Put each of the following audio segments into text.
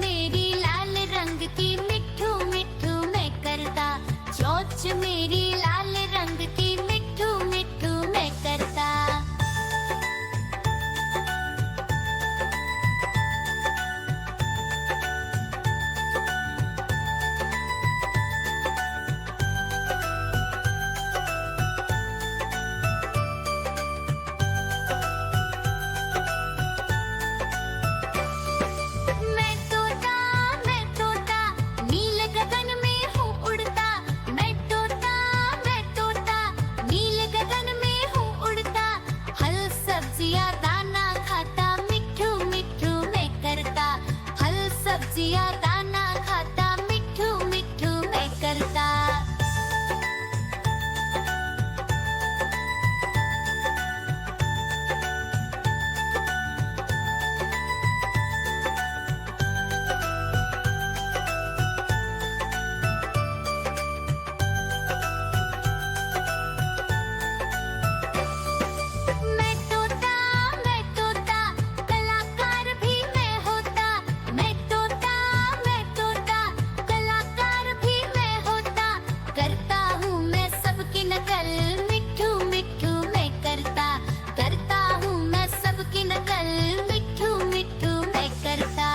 मेरी लाल रंग की मिट्ठू मिट्ठू मैं करता, चोंच मेरी लाल रंग की मिट्ठू मिट्ठू मैं करता। मैं तोता नील गगन में हूँ उड़ता। मैं तोता नील गगन में हूँ उड़ता। हल सब्जियाँ दाना खाता, मिट्ठू मिट्ठू मैं करता। हल सब्जियाँ दाना खाता, मिट्ठू मिट्ठू मैं करता। मैं तोता कलाकार भी मैं होता। मैं तोता कलाकार भी मैं होता। करता हूँ मैं सबकी नकल, मिट्ठू मिट्ठू मैं करता। करता हूँ मैं सबकी नकल, मिट्ठू मिट्ठू मैं करता।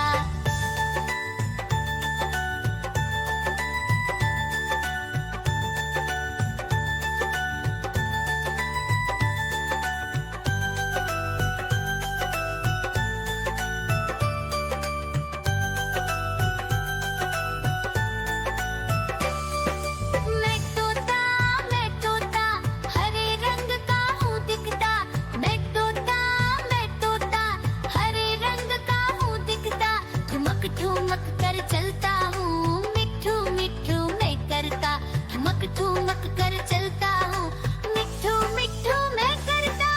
मैं तोता हरे रंग का हूँ दिखता। मैं तोता हरे रंग का हूँ दिखता। ठुमक ठुमक कर चलता हूँ, मिट्ठू मिट्ठू मैं करता। ठुमक ठुमक कर चलता हूँ, मिट्ठू मिट्ठू मैं करता।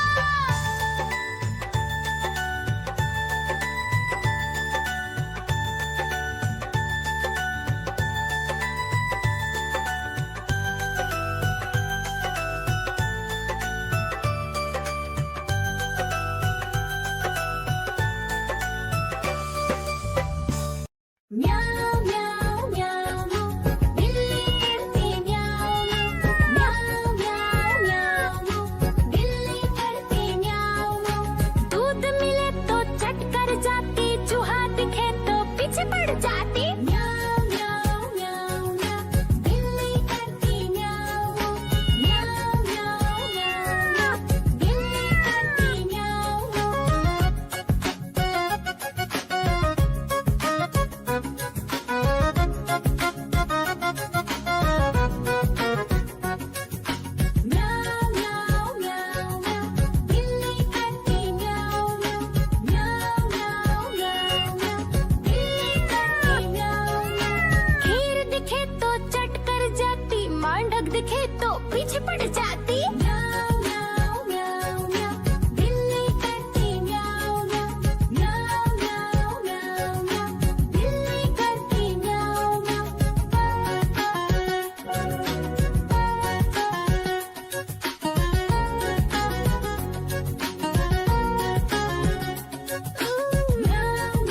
म्याऊं म्याऊं म्याऊं बिल्ली करती म्याऊं म्याऊं म्याऊं म्याऊं बिल्ली करती म्याऊं। दूध मिले तो चट कर जाती, चूहा दिखे तो पीछे पड़ जाती। म्याऊं म्याऊं म्याऊं म्याऊं बिल्ली करती म्याऊं म्याऊं म्याऊं म्याऊं बिल्ली करती म्याऊं। म्याऊं म्याऊं म्याऊं म्याऊं बिल्ली करती म्याऊं म्याऊं म्याऊं म्याऊं म्याऊं बिल्ली करती म्याऊं। खीर दिखे तो चट कर जाती, मांडक दिखे तो पीछे पड़ जाती। म्याऊं म्याऊं म्याऊं म्याऊं बिल्ली करती म्याऊं म्याऊं म्याऊं म्याऊं म्याऊं म्याऊं बिल्ली करती म्याऊं म्याऊं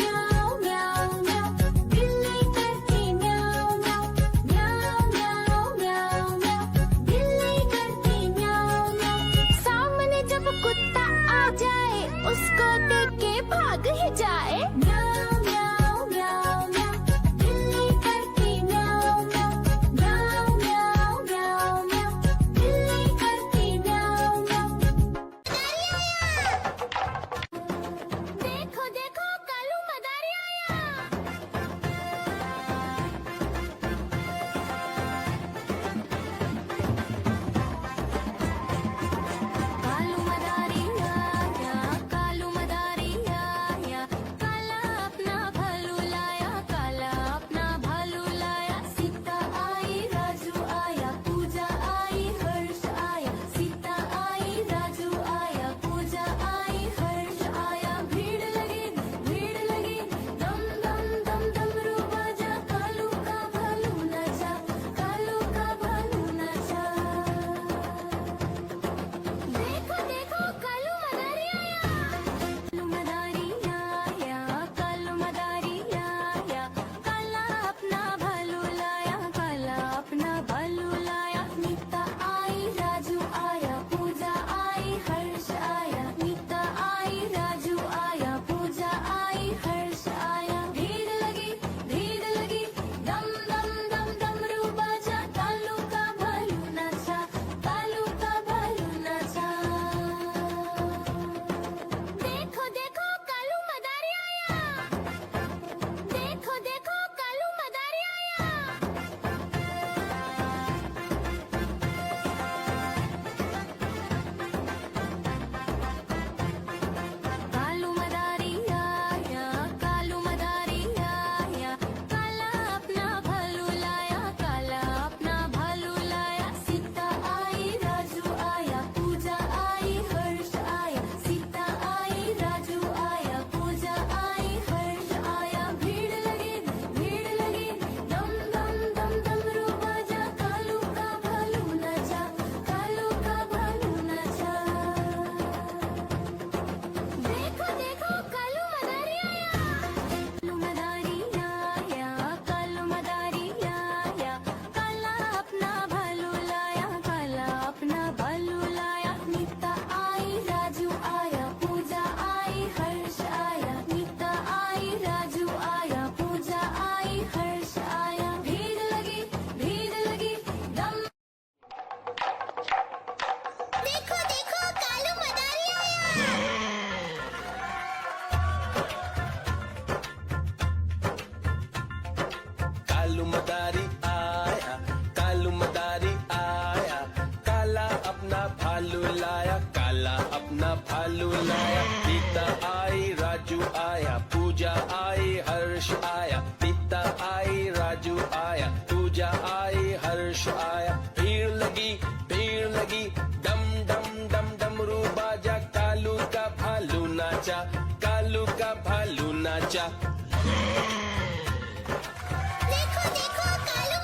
म्याऊं म्याऊं म्याऊं बिल्ली करती म्याऊं म्याऊं म्याऊं म्याऊं म्याऊं म्याऊं बिल्ली करती म्याऊं म्याऊं। सामने जब कुत्ता आ जाए, उसको देख के भाग ही जाए। म्याऊं म्याऊं म्याऊं म्याऊं बिल्ली करती म्याऊं म्याऊं म्याऊं म्याऊं म्याऊं म्याऊं बिल्ली करती म्याऊं म्याऊं। देखो देखो कालू मदारी आया। कालू मदारी आया, कालू मदारी आया। मदारी आया, कालू मदारी आया, काला अपना भालू लाया, काला अपना भालू लाया। सीता आई, राजू आया, पूजा आई, हर्ष आया, सीता आई, राजू आया, पूजा आई, हर्ष आया। भीड़ लगी, डम डम डम डमरू बाजा, कालू का भालू नाचा, कालू का भालू नाचा। देखो देखो कालू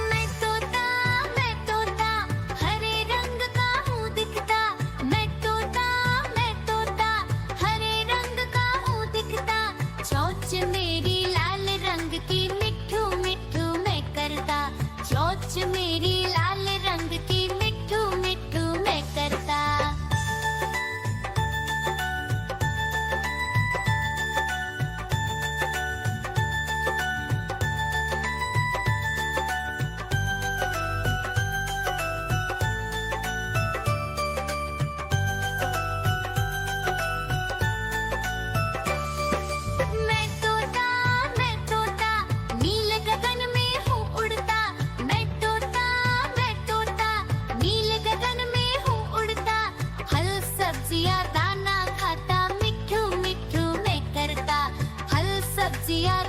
मैं तोता हरे रंग का हूँ दिखता। मैं तोता हरे रंग का हूँ दिखता। चोंच मेरी लाल रंग की मिट्ठू मिट्ठू मैं करता। चोंच मेरी लाल रंग की मिट्ठू मिट्ठू मैं करता। मैं तोता नील गगन में हूँ उड़ता। मैं तोता नील गगन में हूँ उड़ता। फल सब्जियाँ दाना खाता, मिट्ठू मिट्ठू मैं करता। फल सब्जियाँ